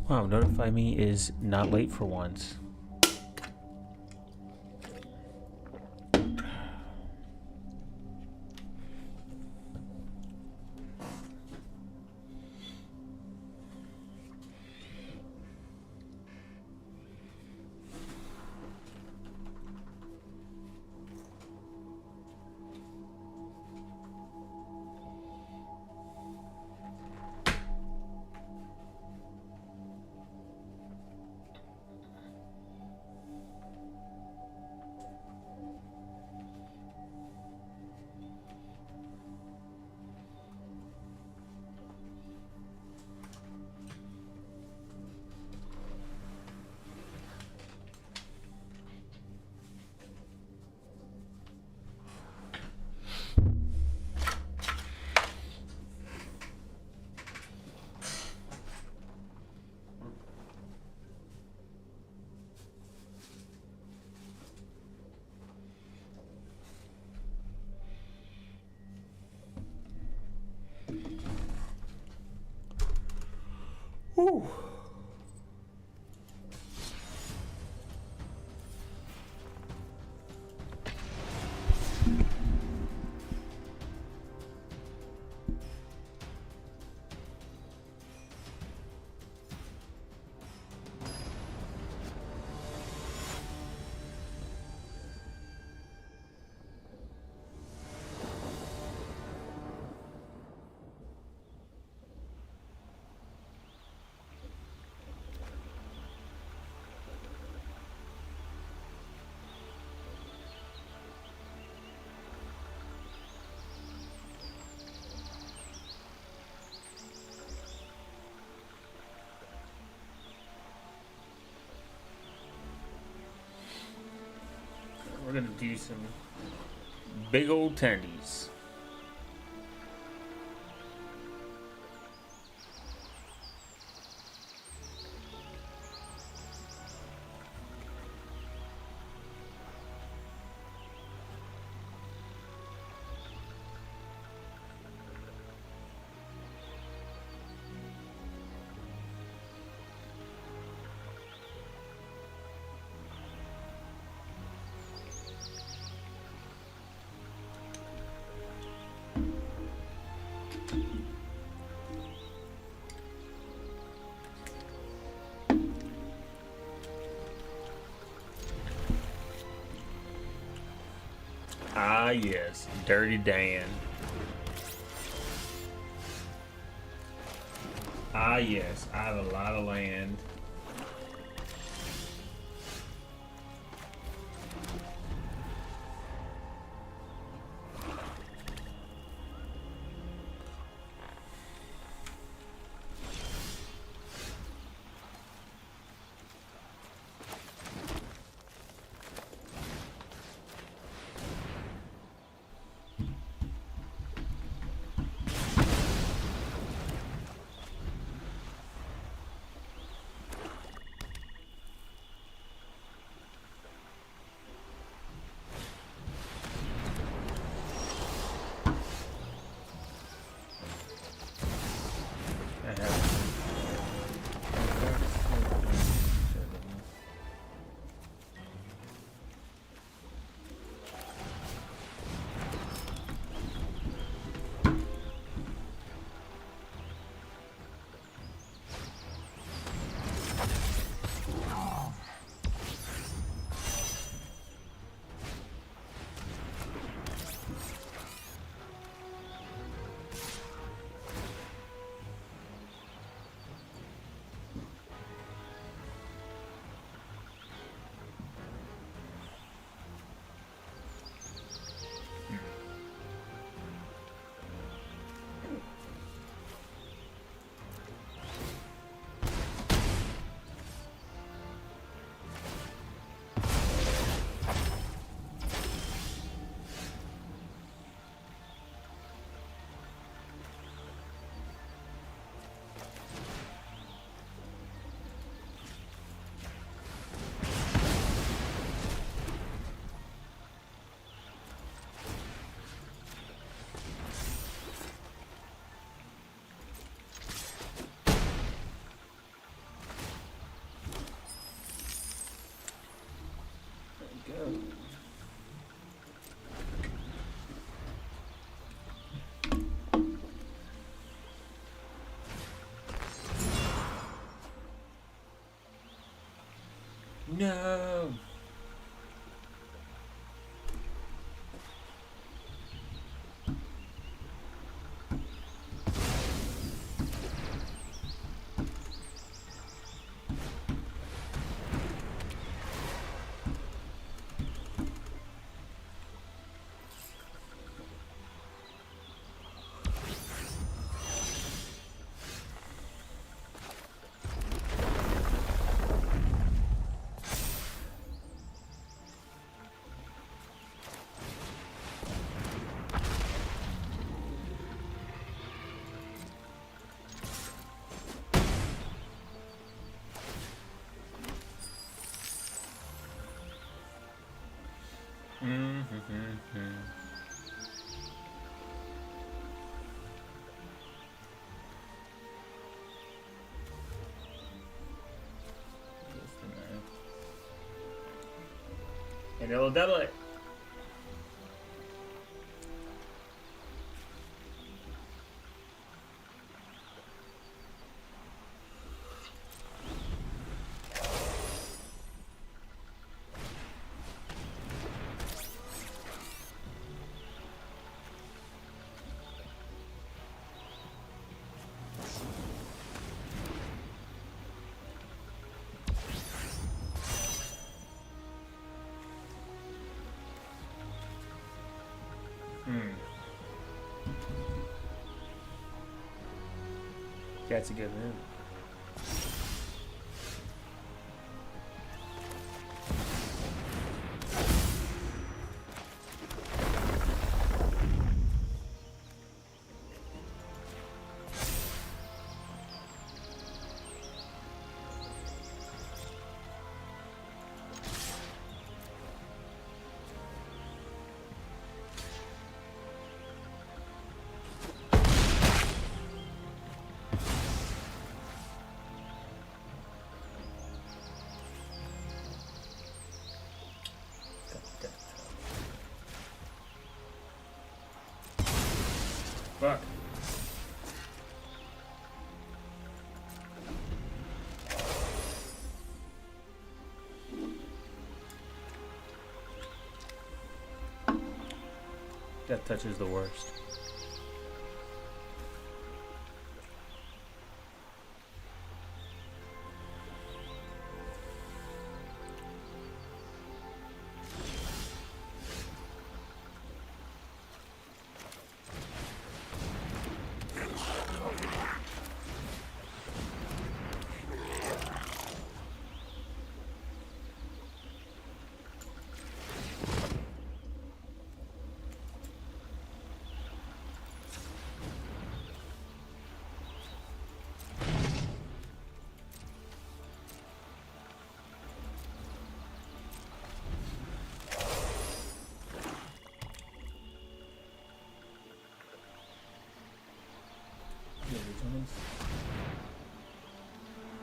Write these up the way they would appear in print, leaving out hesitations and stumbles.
Wow, notify me is not late for once. Whew. We're gonna do some big old tendies. Ah, yes, Dirty Dan. Ah, yes, I have a lot of land. No. And it'll double it. That's a good move. Fuck. Death touch is the worst.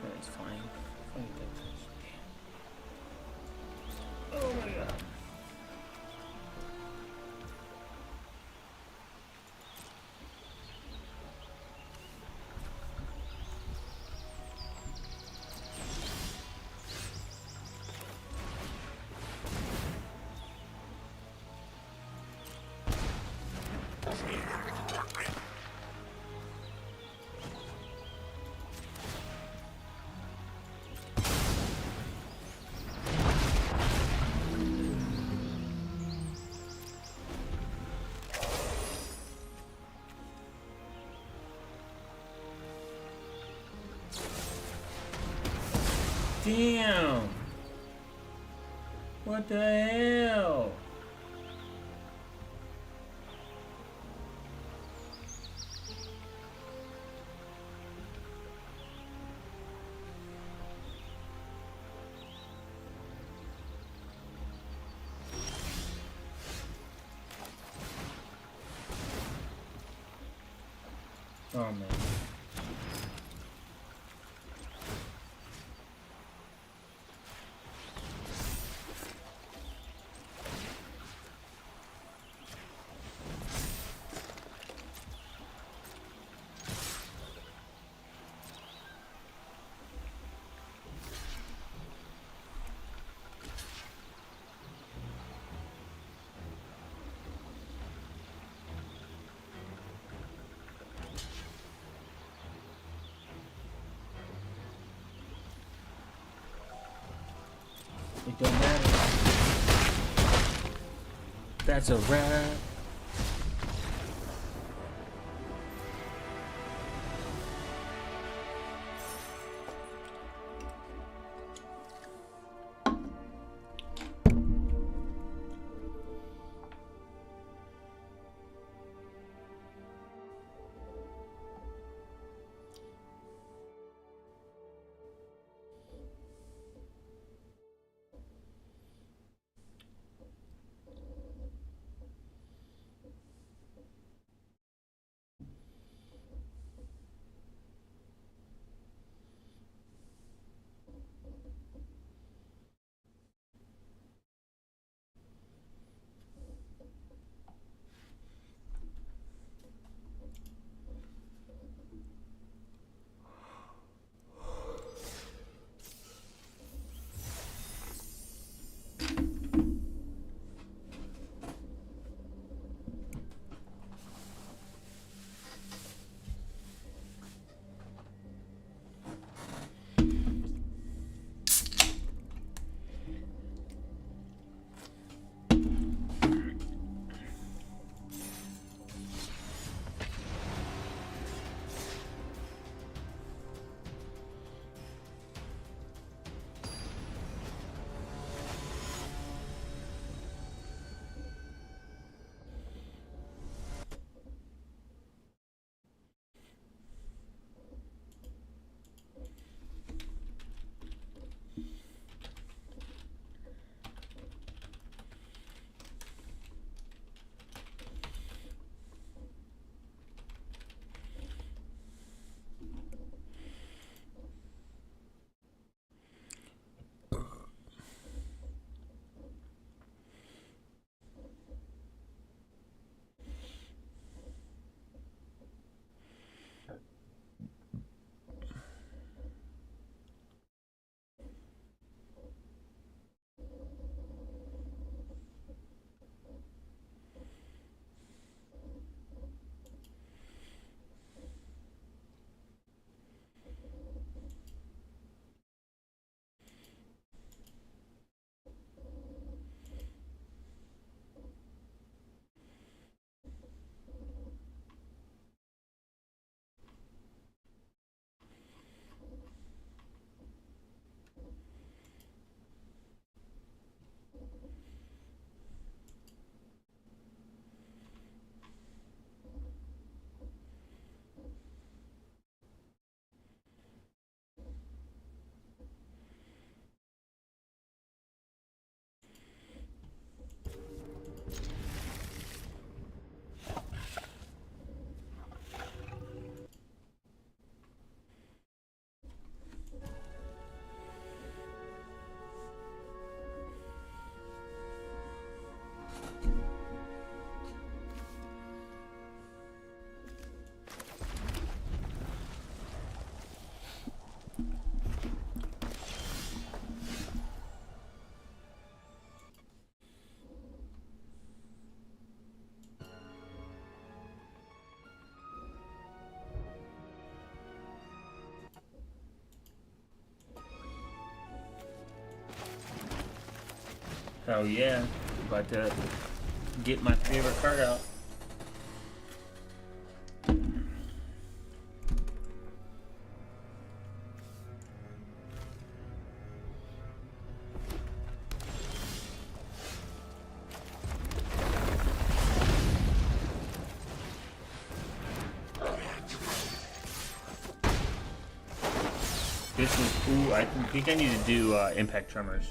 That's fine. Oh my god. Damn! What the hell? Oh man. It don't matter. That's a wrap. Oh yeah, about to get my favorite card out. This is cool. I think I need to do impact tremors.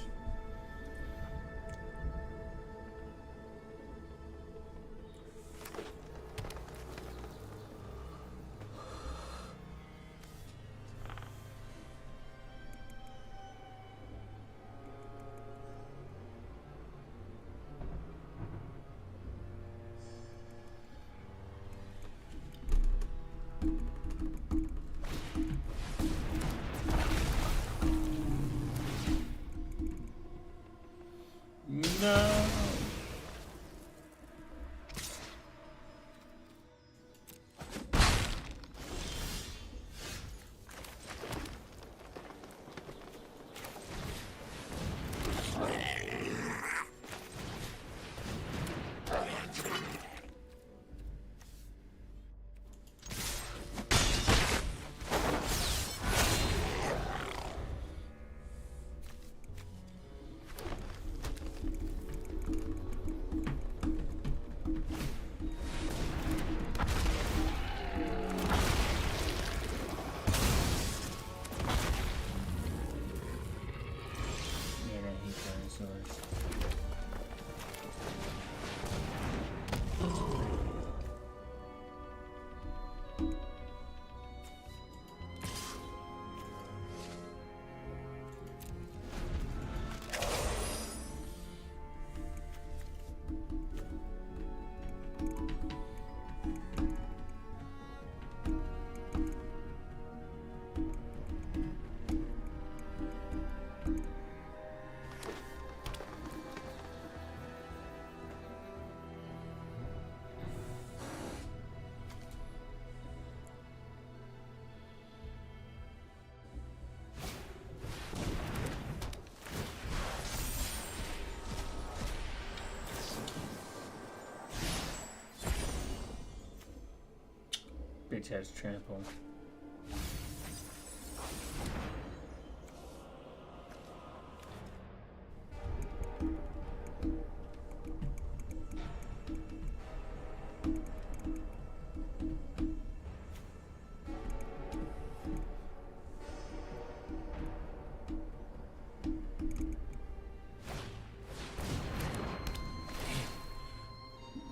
Bitch has trample.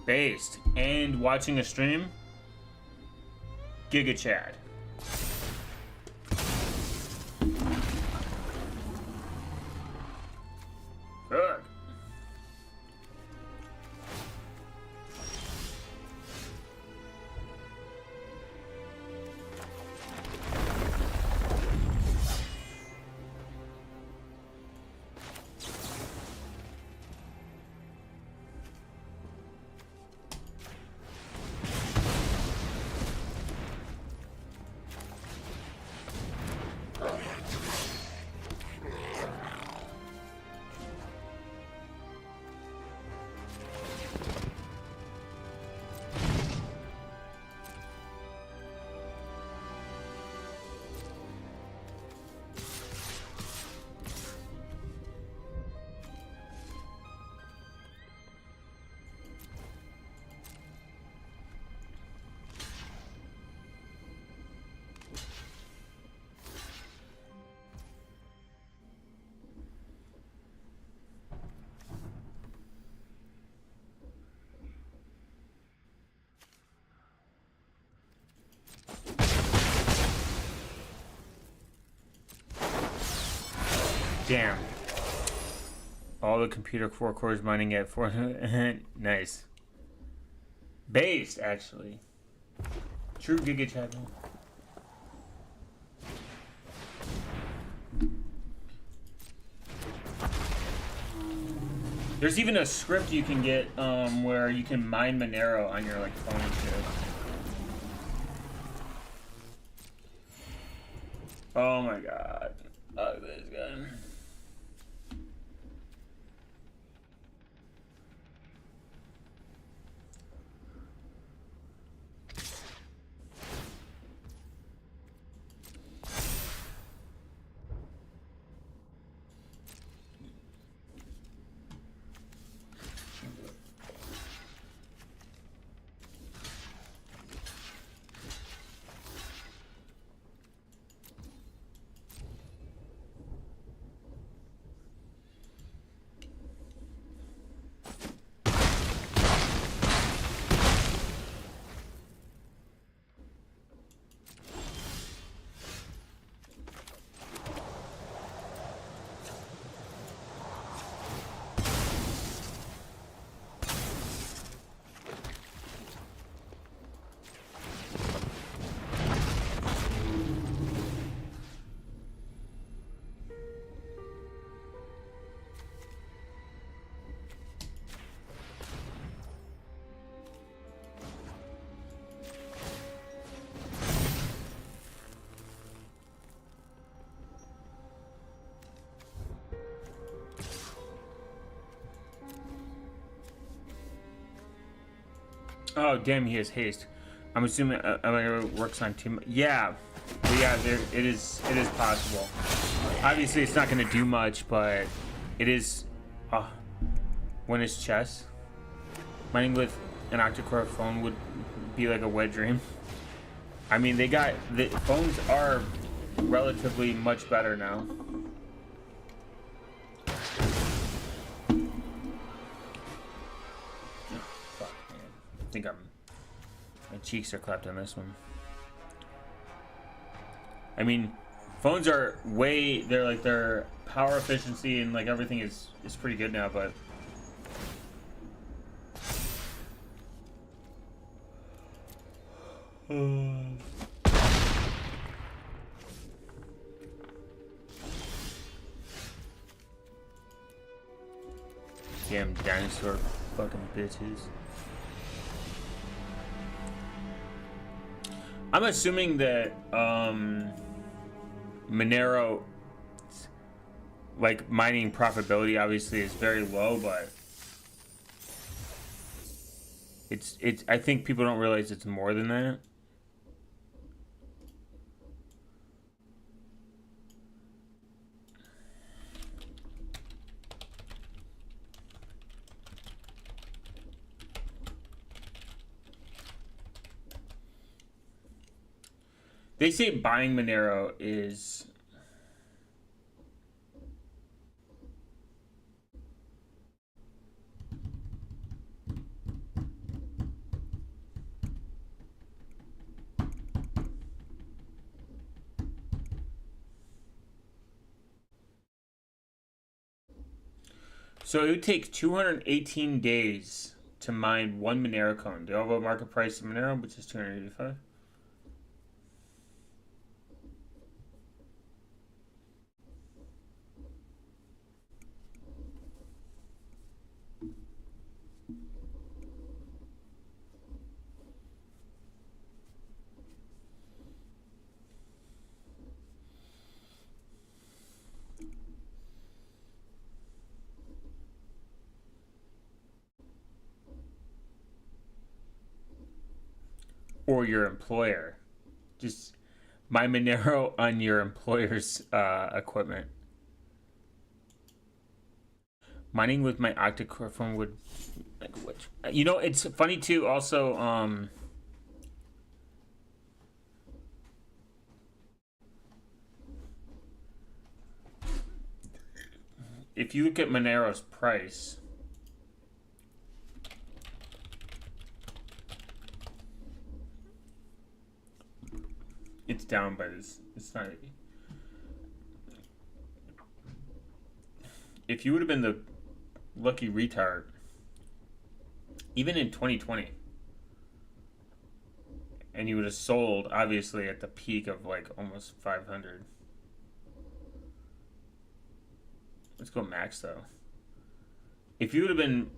Based and watching a stream. Giga Chad. Fuck. Damn. All the computer 4 cores mining at 4. Nice. Based, actually. True Giga Chad. There's even a script you can get where you can mine Monero on your like phone and shit. Oh my god. Look at this guy. Oh, damn, he has haste. I'm assuming it works on too much. Yeah. But yeah, it is possible. Obviously, it's not going to do much, but it is... when it's chess. Mining with an octa-core phone would be like a wet dream. I mean, the phones are relatively much better now. I think my cheeks are clapped on this one. I mean, phones are their power efficiency and like everything is pretty good now, but damn dinosaur fucking bitches. I'm assuming that Monero, like mining profitability, obviously is very low, but it's. I think people don't realize it's more than that. They say buying Monero is... So it would take 218 days to mine one Monero coin. The overall market price of Monero, which is 285. Or your employer. Just my Monero on your employer's equipment. Mining with my octa-core phone would, like, which, you know, it's funny too. Also, if you look at Monero's price, it's down, but it's not. If you would have been the lucky retard, even in 2020, and you would have sold, obviously, at the peak of like almost 500. Let's go max though. If you would have been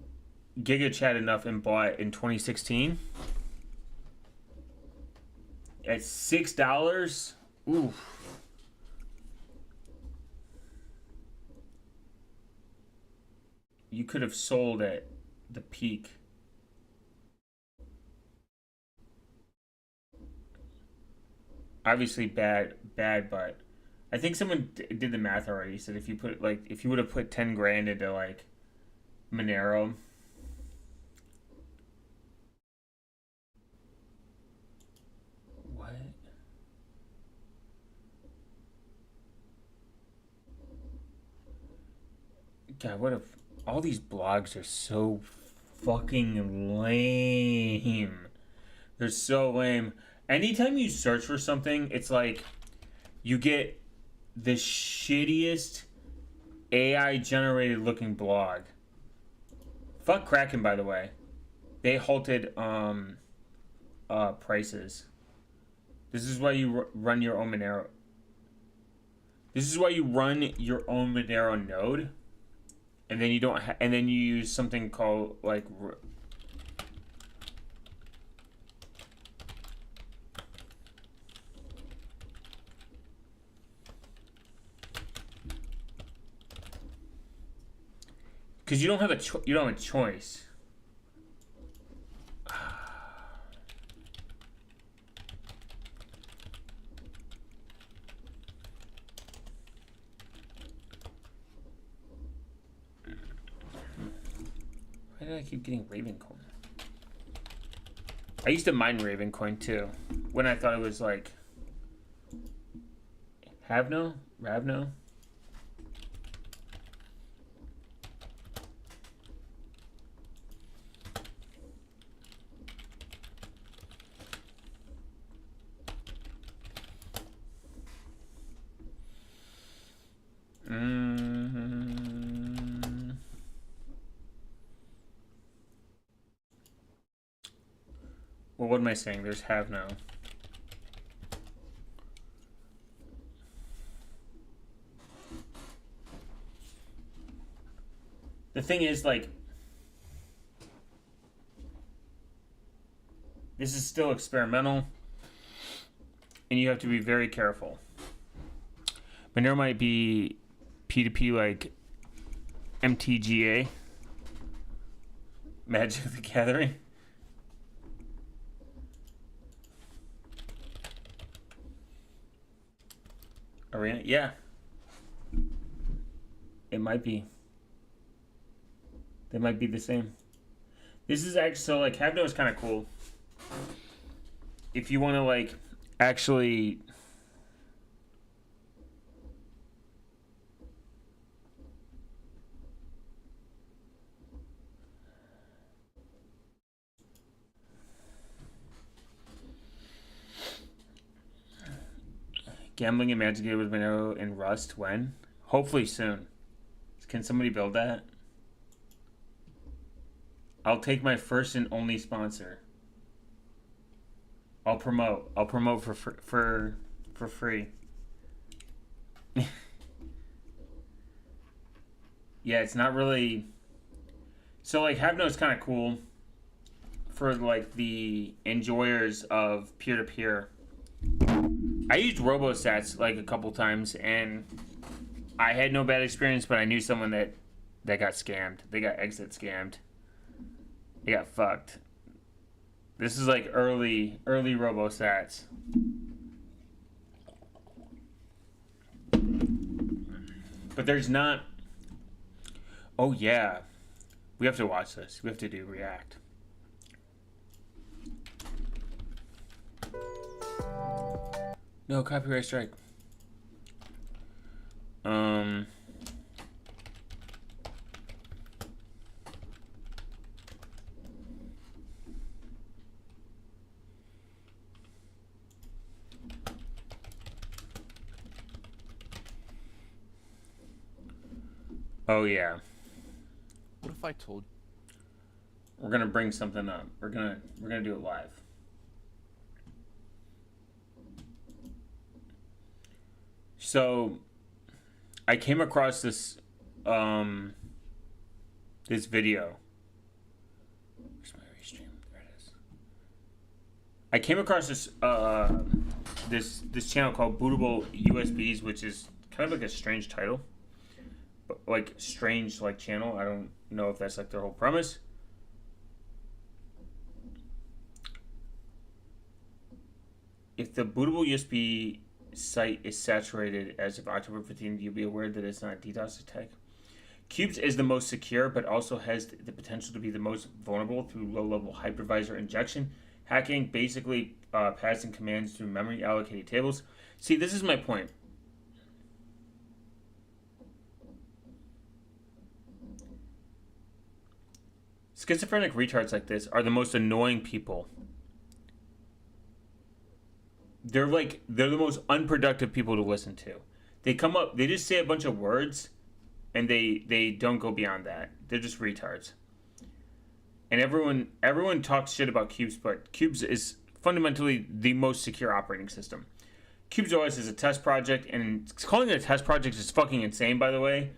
Giga Chat enough and bought in 2016 at $6, oof. You could have sold at the peak. Obviously bad, but I think someone did the math already. He said if you would have put 10 grand into like Monero, what? God, what if all these blogs are so fucking lame? They're so lame. Anytime you search for something, it's like you get the shittiest AI generated looking blog. Fuck Kraken, by the way. They halted prices. This is why you run your own Monero. This is why you run your own Monero node, and then you don't. And then you use something called like. Because you don't have a choice. Why did I keep getting Ravencoin? I used to mine Ravencoin too, when I thought it was like Ravno. Well, what am I saying? There's have no. The thing is, like, this is still experimental, and you have to be very careful. Monero might be P2P like MTGA, Magic the Gathering. Arena, yeah. It might be. They might be the same. This is actually, so like, Havno is kind of cool. If you want to like actually. Gambling and Magic with Monero and Rust when? Hopefully soon. Can somebody build that? I'll take my first and only sponsor. I'll promote. I'll promote for free. Yeah, it's not really. So like, HaveNote's kind of cool for like the enjoyers of peer-to-peer. I used RoboSats like a couple times, and I had no bad experience, but I knew someone that got scammed. They got exit scammed. They got fucked. This is like early RoboSats. But there's not. Oh yeah, we have to watch this. We have to do React. No copyright strike. Oh yeah. What if I told? We're gonna bring something up. We're gonna do it live. So, I came across this this video. Where's my restream? There it is. I came across this this channel called Bootable USBs, which is kind of like a strange title, but like strange like channel. I don't know if that's like their whole premise. If the bootable USB site is saturated as of October 15th, you'll be aware that it's not a DDoS attack. Cubes is the most secure, but also has the potential to be the most vulnerable through low-level hypervisor injection, hacking, basically passing commands through memory allocated tables. See, this is my point. Schizophrenic retards like this are the most annoying people. They're the most unproductive people to listen to. They come up, they just say a bunch of words, and they don't go beyond that. They're just retards. And everyone talks shit about Cubes, but Cubes is fundamentally the most secure operating system. Cubes OS is a test project, and calling it a test project is fucking insane. By the way,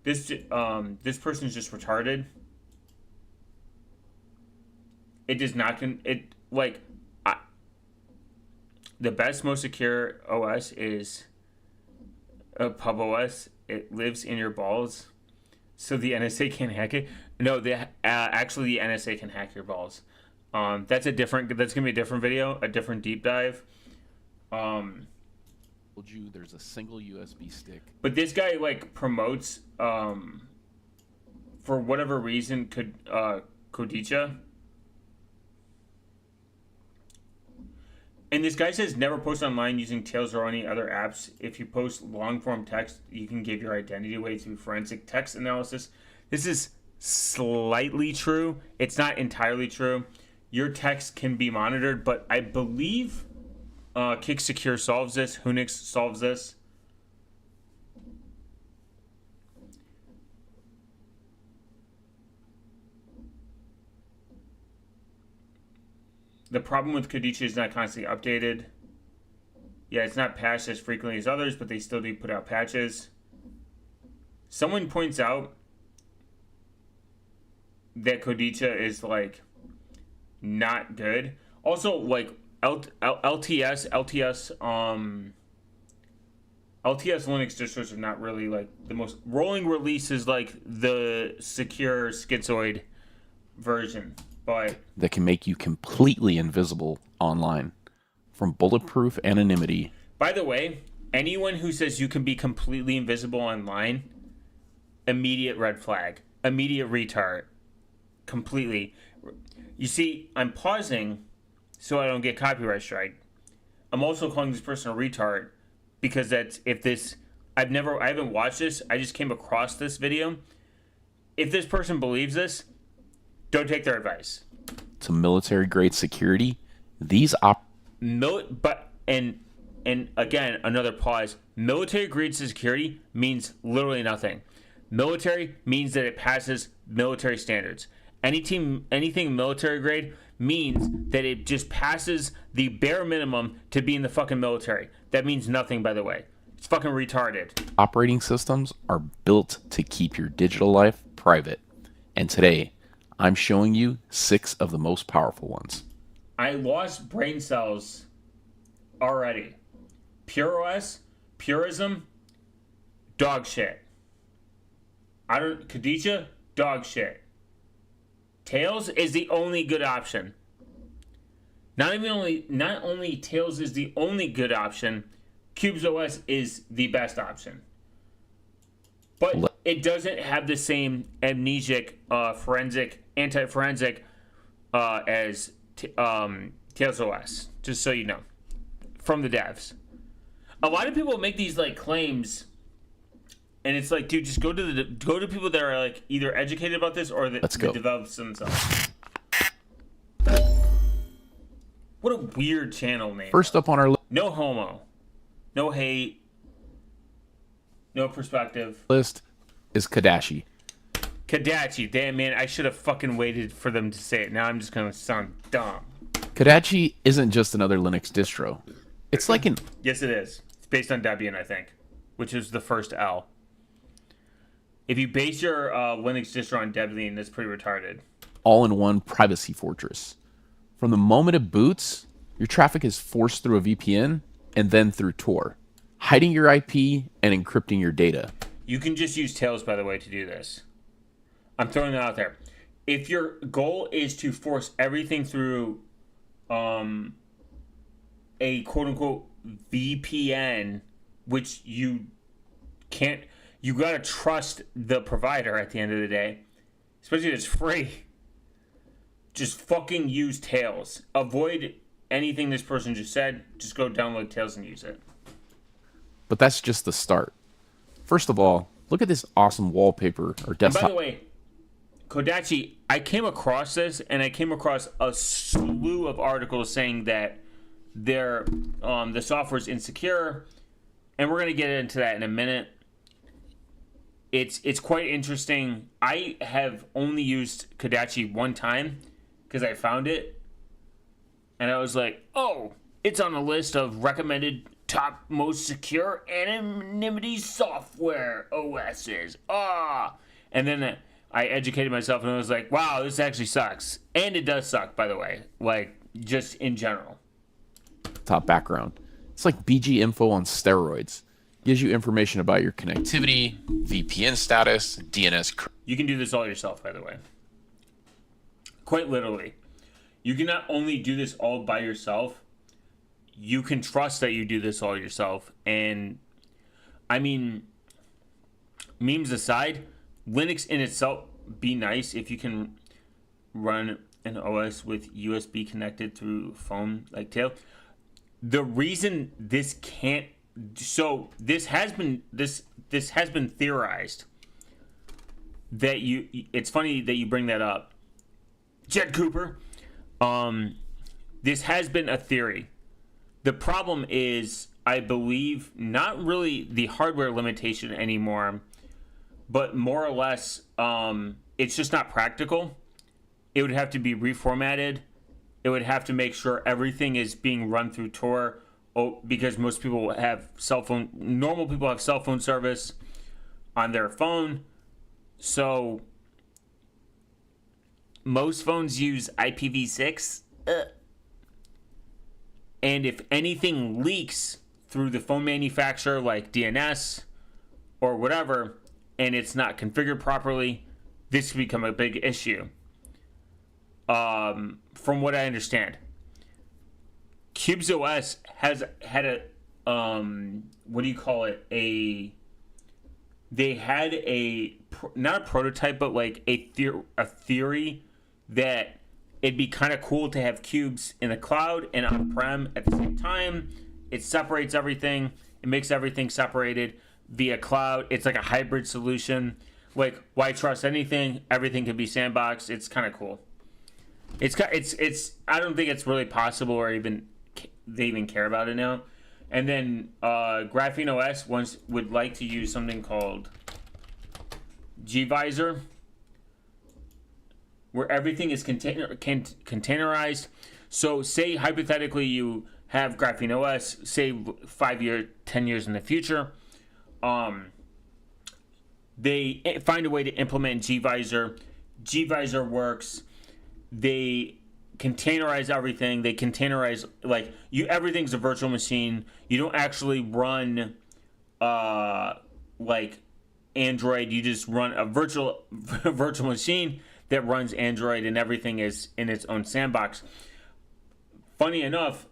this person is just retarded. It does not the best, most secure OS is a pub OS. It lives in your balls, so the NSA can't hack it. No, actually the NSA can hack your balls. That's gonna be a different video, a different deep dive. Told you there's a single USB stick. But this guy like promotes, for whatever reason, Kodicha. And this guy says never post online using Tails or any other apps. If you post long-form text, you can give your identity away through forensic text analysis. This is slightly true. It's not entirely true. Your text can be monitored, but I believe Kick Secure solves this. Hunix solves this. The problem with Kodicha is not constantly updated. Yeah, it's not patched as frequently as others, but they still do put out patches. Someone points out that Kodicha is like not good. Also, like LTS Linux distros are not really like the most. Rolling release is like the secure schizoid version. But that can make you completely invisible online from bulletproof anonymity. By the way, anyone who says you can be completely invisible online, immediate red flag, immediate retard, completely. You see, I'm pausing so I don't get copyright strike. I'm also calling this person a retard because I haven't watched this. I just came across this video. If this person believes this, don't take their advice. To military grade security, these and again, another pause. Military grade security means literally nothing. Military means that it passes military standards. Anything military grade means that it just passes the bare minimum to be in the fucking military. That means nothing, by the way. It's fucking retarded. operating systems are built to keep your digital life private. And today, I'm showing you 6 of the most powerful ones. I lost brain cells already. PureOS, Purism, dog shit. Khadija, dog shit. Tails is the only good option. Not only Tails is the only good option, CubesOS is the best option. But it doesn't have the same anti-forensic as Tails OS, just so you know, from the devs. A lot of people make these like claims, and it's like, dude, just go to people that are like either educated about this or that develop themselves. What a weird channel name. First up on our no homo, no hate, no perspective. list is Kadashi. Kadachi, damn man, I should have fucking waited for them to say it. Now I'm just gonna sound dumb. Kadachi isn't just another Linux distro. It's like an... Yes, it is. It's based on Debian, I think, which is the first L. If you base your Linux distro on Debian, that's pretty retarded. all-in-one privacy fortress. From the moment it boots, your traffic is forced through a VPN and then through Tor, hiding your IP and encrypting your data. You can just use Tails, by the way, to do this. I'm throwing that out there. If your goal is to force everything through a quote-unquote VPN, which you can't... You gotta trust the provider at the end of the day, especially if it's free. Just fucking use Tails. Avoid anything this person just said. Just go download Tails and use it. But that's just the start. First of all, look at this awesome wallpaper or desktop. And by the way, Kodachi, I came across this, and I came across a slew of articles saying that the software is insecure, and we're gonna get into that in a minute. It's quite interesting. I have only used Kodachi one time because I found it, and I was like, oh, it's on a list of recommended top most secure anonymity software OSs. And then I educated myself, and I was like, wow, this actually sucks. And it does suck, by the way, like just in general. Top background. It's like BG info on steroids. Gives you information about your connectivity, VPN status, DNS. You can do this all yourself, by the way. Quite literally. You can not only do this all by yourself, you can trust that you do this all yourself. And, I mean, memes aside, Linux in itself, be nice if you can run an OS with USB connected through phone like Tail. The reason this can't... So this has been theorized that it's funny that you bring that up, Jed Cooper. This has been a theory. The problem is, I believe, not really the hardware limitation anymore, but more or less it's just not practical. It would have to be reformatted. It would have to make sure everything is being run through Tor. Because most people have normal people have cell phone service on their phone. So most phones use IPv6. And if anything leaks through the phone manufacturer, like DNS or whatever, and it's not configured properly, this could become a big issue. From what I understand. CubesOS has had a what do you call it? They had not a prototype, but like a theory that it'd be kind of cool to have cubes in the cloud and on-prem at the same time. It separates everything. It makes everything separated via cloud. It's like a hybrid solution. Like, why trust anything? Everything can be sandboxed. It's kind of cool. It's I don't think it's really possible, or even they even care about it now. And then Graphene OS would like to use something called gvisor, where everything is containerized. So say hypothetically you have Graphene OS, say 5 years, 10 years in the future. They find a way to implement gvisor. Gvisor works. They containerize everything. They containerize, like, everything's a virtual machine. You don't actually run like Android. You just run a virtual machine that runs Android, and everything is in its own sandbox. Funny enough,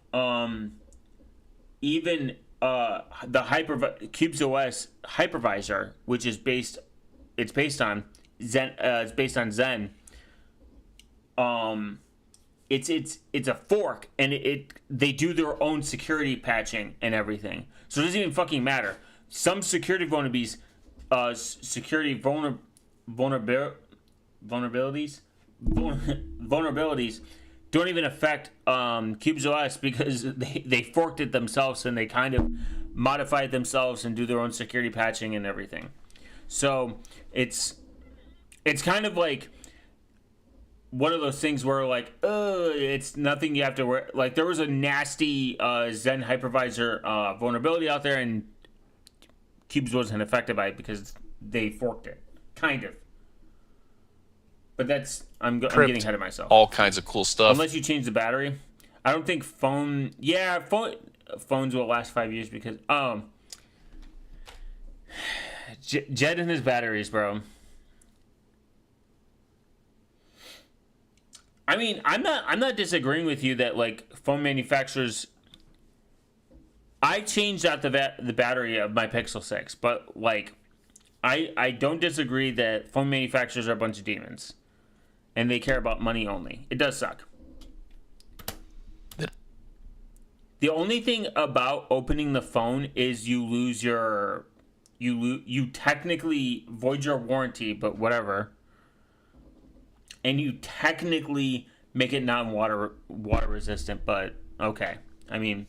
even the Cubes OS hypervisor, which is based on Zen. It's based on Zen. It's a fork, and they do their own security patching and everything. So it doesn't even fucking matter. Some security vulnerabilities, vulnerabilities don't even affect Cubes OS, because they forked it themselves, and they kind of modify it themselves and do their own security patching and everything. So it's kind of like one of those things where, like, it's nothing you have to worry. Like, there was a nasty Zen hypervisor vulnerability out there, and Cubes wasn't affected by it because they forked it, kind of. But I'm getting ahead of myself. All kinds of cool stuff. Unless you change the battery. I don't think phones will last 5 years because Jed and his batteries, bro. I mean, I'm not disagreeing with you that, like, phone manufacturers. I changed out the battery of my Pixel 6, but, like, I don't disagree that phone manufacturers are a bunch of demons, and they care about money only. It does suck. The only thing about opening the phone is you technically void your warranty, but whatever. And you technically make it water resistant, but okay. I mean,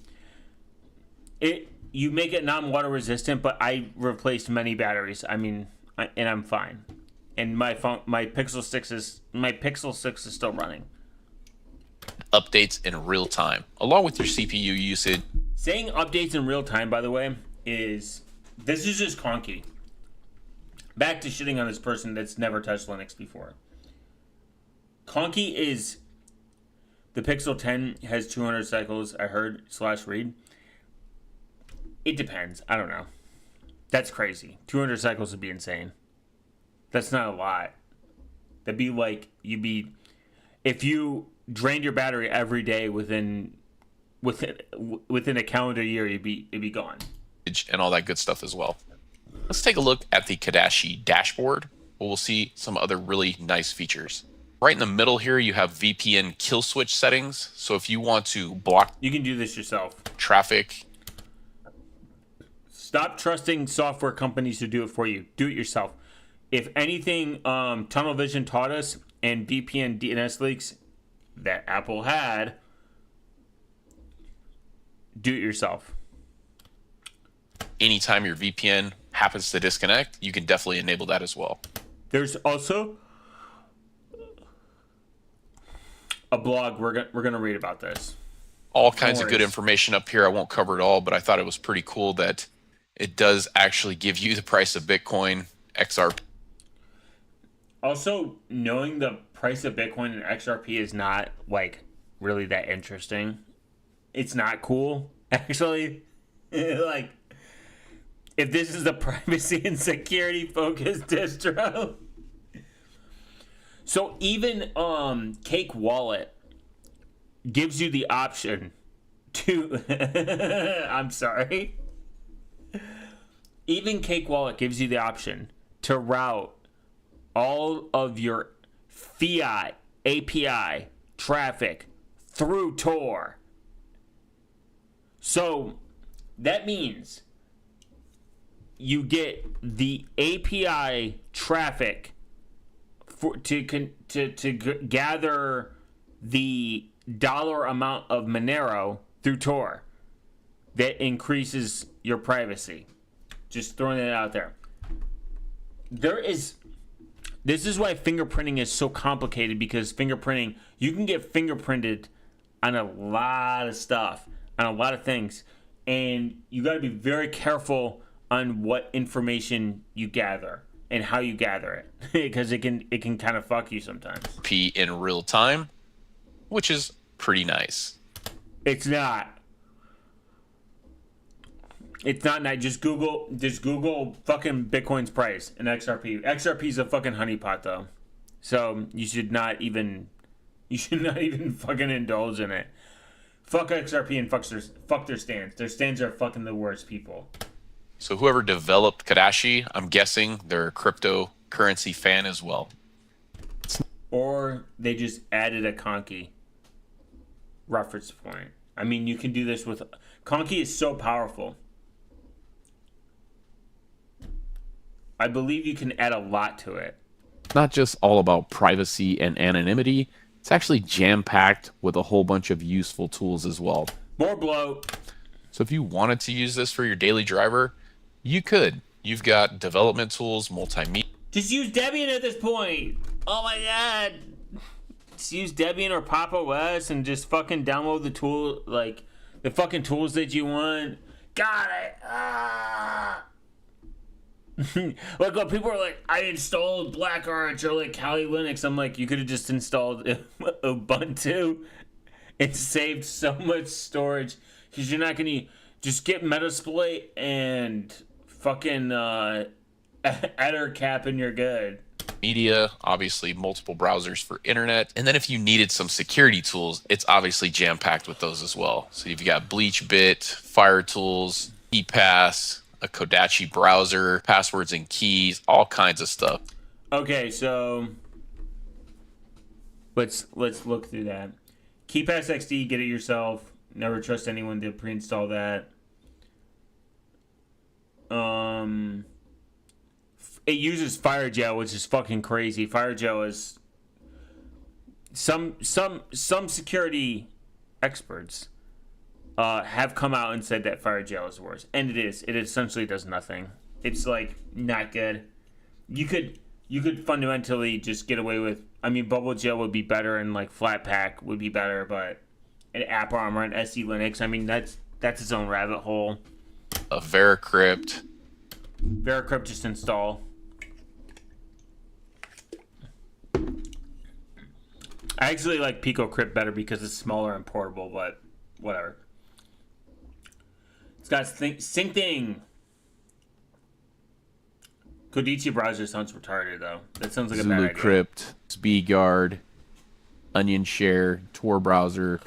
you make it non-water resistant, but I replaced many batteries. I mean, and I'm fine. And my Pixel 6 is still running. Updates in real time, along with your CPU usage. Saying updates in real time, by the way, this is just conky. Back to shitting on this person that's never touched Linux before. Conky is the Pixel 10 has 200 cycles, I heard, /read. It depends. I don't know. That's crazy. 200 cycles would be insane. That's not a lot. That'd be like if you drained your battery every day within a calendar year, it'd be gone. And all that good stuff as well. Let's take a look at the Kadashi dashboard, where we'll see some other really nice features. Right in the middle here, you have VPN kill switch settings. So if you want to block, you can do this yourself. Traffic. Stop trusting software companies to do it for you. Do it yourself. If anything, Tunnel Vision taught us, and VPN DNS leaks that Apple had, do it yourself. Anytime your VPN happens to disconnect, you can definitely enable that as well. There's also a blog we're gonna read about this. All kinds of good information up here. I won't cover it all, but I thought it was pretty cool that it does actually give you the price of Bitcoin, XRP. Also, knowing the price of Bitcoin and XRP is not, like, really that interesting. It's not cool, actually. Like, if this is a privacy and security focused distro. So even Cake Wallet gives you the option to I'm sorry. Even Cake Wallet gives you the option to route all of your fiat API traffic through Tor. So that means you get the API traffic to gather the dollar amount of Monero through Tor. That increases your privacy. Just throwing it out there. This is why fingerprinting is so complicated, because fingerprinting, you can get fingerprinted on a lot of stuff, on a lot of things, and you got to be very careful on what information you gather and how you gather it, because it can kind of fuck you sometimes. In real time, which is pretty nice. It's not. It's not nice. Just Google fucking Bitcoin's price and XRP. XRP is a fucking honeypot though, so you should not even fucking indulge in it. Fuck XRP and fuck their stands. Their stands are fucking the worst people. So whoever developed Kadashi, I'm guessing they're a cryptocurrency fan as well. Or they just added a Conky reference point. I mean, you can do this with... Conky is so powerful. I believe you can add a lot to it. Not just all about privacy and anonymity. It's actually jam-packed with a whole bunch of useful tools as well. More bloat. So if you wanted to use this for your daily driver, you could. You've got development tools, multimedia. Just use Debian at this point. Oh my god. Just use Debian or Pop! OS and just fucking download the tool, like the fucking tools that you want. Got it. Like when people are like, I installed Black Arch or like Kali Linux, I'm like, you could have just installed Ubuntu. It saved so much storage, because you're not gonna just get Metasploit and fucking Ettercap and you're good. Media, obviously multiple browsers for internet. And then if you needed some security tools, it's obviously jam-packed with those as well. So you've got BleachBit, Fire Tools, ePass, a Kodachi browser, passwords and keys, all kinds of stuff. Okay, so let's look through that. KeyPass XD, get it yourself. Never trust anyone to pre-install that. It uses FireGel, which is fucking crazy. FireGel is some security experts have come out and said that FireGel is worse, and it is. It essentially does nothing. It's like not good. You could fundamentally just get away with. I mean, Bubble Gel would be better, and like Flatpak would be better, but an AppArmor and SE Linux, I mean, that's its own rabbit hole. A Veracrypt just install. I actually like PicoCrypt better because it's smaller and portable, but whatever. It's got syncing. Kodichi browser sounds retarded though. That sounds like a bad idea. ZuluCrypt, SpeedGuard, Onion Share, Tor browser,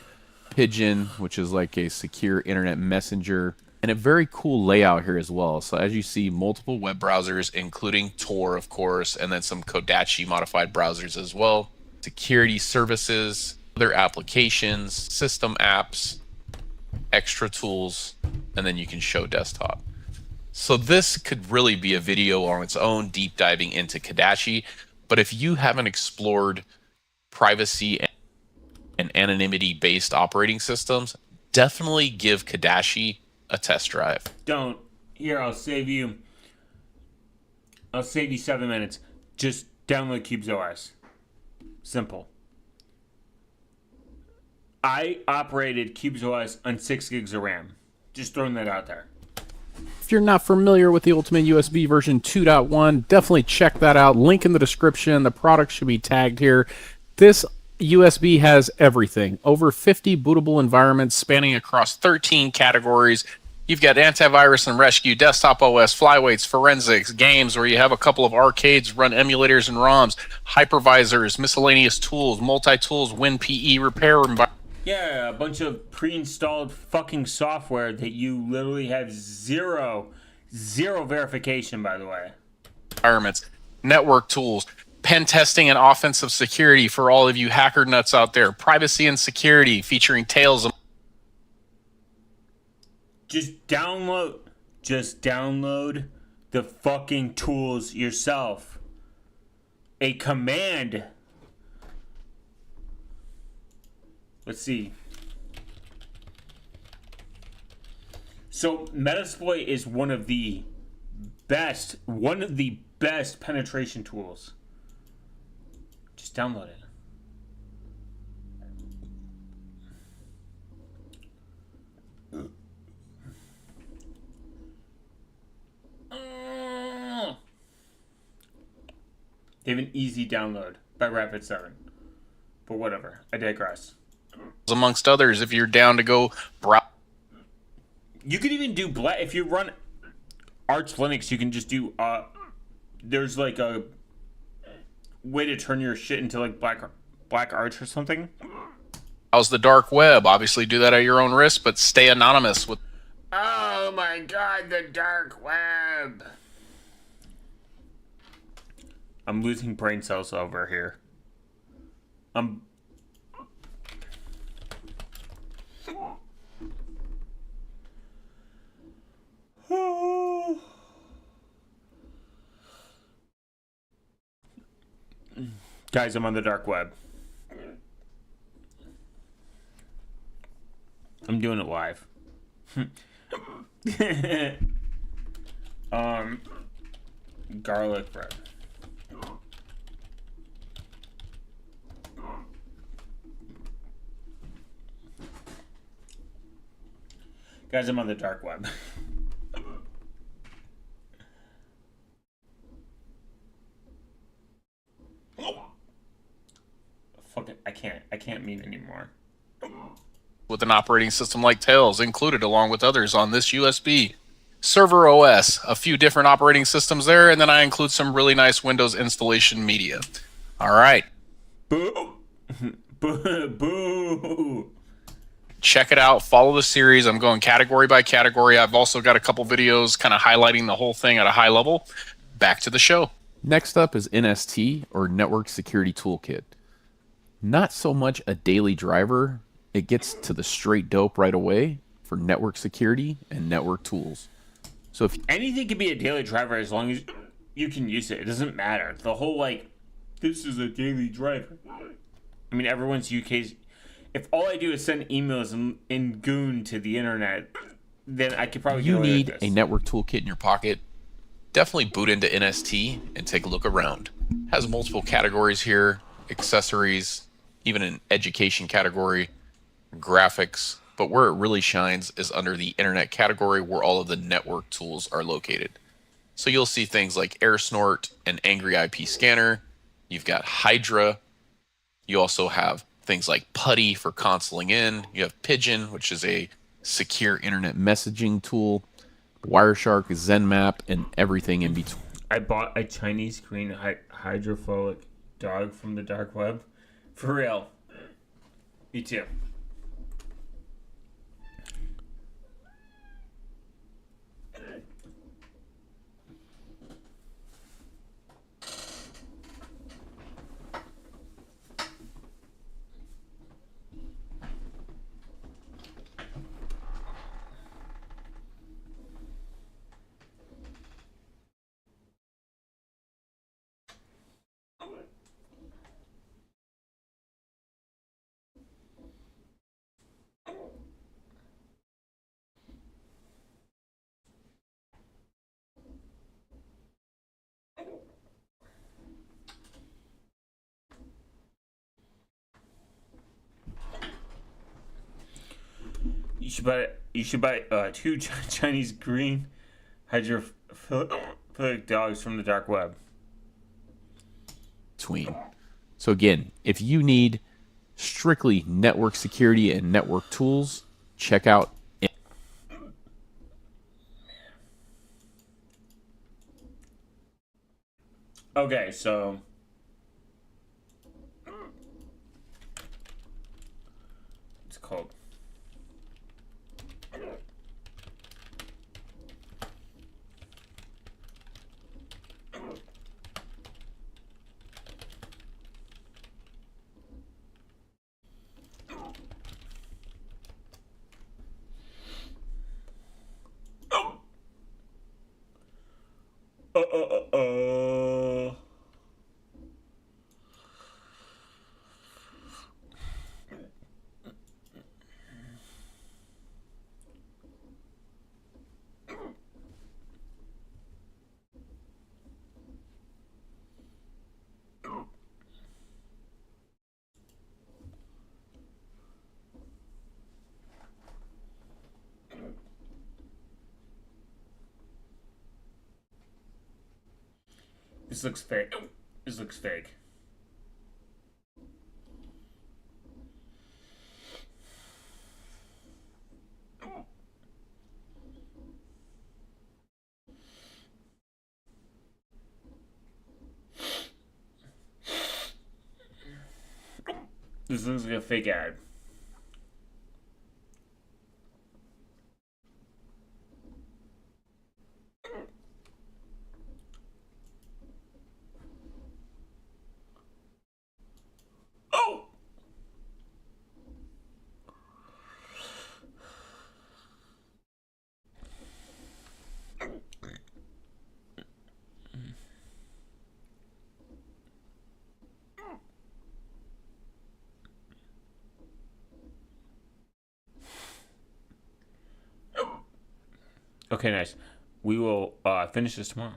Pigeon, which is like a secure internet messenger, and a very cool layout here as well. So as you see, multiple web browsers, including Tor, of course, and then some Kodachi modified browsers as well. Security services, other applications, system apps, extra tools, and then you can show desktop. So this could really be a video on its own, deep diving into Kadashi. But if you haven't explored privacy and anonymity-based operating systems, definitely give Kadashi a test drive. Don't. Here, I'll save you 7 minutes. Just download CubesOS. Simple. I operated CubesOS on 6 gigs of RAM. Just throwing that out there. If you're not familiar with the Ultimate USB version 2.1, definitely check that out. Link in the description. The product should be tagged here. This USB has everything. Over 50 bootable environments spanning across 13 categories. You've got antivirus and rescue, desktop OS, flyweights, forensics, games where you have a couple of arcades, run emulators and ROMs, hypervisors, miscellaneous tools, multi-tools, WinPE, repair environment. Yeah, a bunch of pre-installed fucking software that you literally have zero verification, by the way. Environments, network tools, pen testing and offensive security for all of you hacker nuts out there. Privacy and security featuring tales of Just download the fucking tools yourself. A command. Let's see. So Metasploit is one of the best penetration tools. Just download it. They have an easy download by Rapid7. But whatever. I digress. amongst others if you're down to go browse. You could even do if you run Arch Linux, you can just do there's like a way to turn your shit into like Black Arch or something. Browse the dark web. Obviously do that at your own risk, but stay anonymous with. Oh my god, the dark web. I'm losing brain cells over here. Guys, I'm on the dark web. I'm doing it live. Garlic bread. Guys, I'm on the dark web. Fuck it, I can't meme anymore. With an operating system like Tails included along with others on this USB. Server OS, a few different operating systems there, and then I include some really nice Windows installation media. All right. Boo! Boo! Boo! Check it out. Follow the series. I'm going category by category. I've also got a couple videos kind of highlighting the whole thing at a high level. Back to the show. Next up is NST, or Network Security Toolkit. Not so much a daily driver. It gets to the straight dope right away for network security and network tools. So if anything can be a daily driver as long as you can use it. It doesn't matter. The whole this is a daily driver. I mean, everyone's UK's. If all I do is send emails in Goon to the internet, then I could probably you need a network toolkit in your pocket. Definitely boot into NST and take a look around. It has multiple categories here, accessories, even an education category, graphics, but where it really shines is under the internet category where all of the network tools are located. So you'll see things like AirSnort and Angry IP Scanner. You've got Hydra. You also have things like Putty for consoling in. You have Pigeon, which is a secure internet messaging tool, Wireshark, ZenMap, and everything in between. I bought a Chinese green hydrophilic dog from the dark web. For real. Me too. You should buy two Chinese green hydrophilic dogs from the dark web. So again, if you need strictly network security and network tools, check out. Okay, so it's called. This looks fake. This looks fake. This looks like a fake ad. Oh! Okay, nice. We will finish this tomorrow.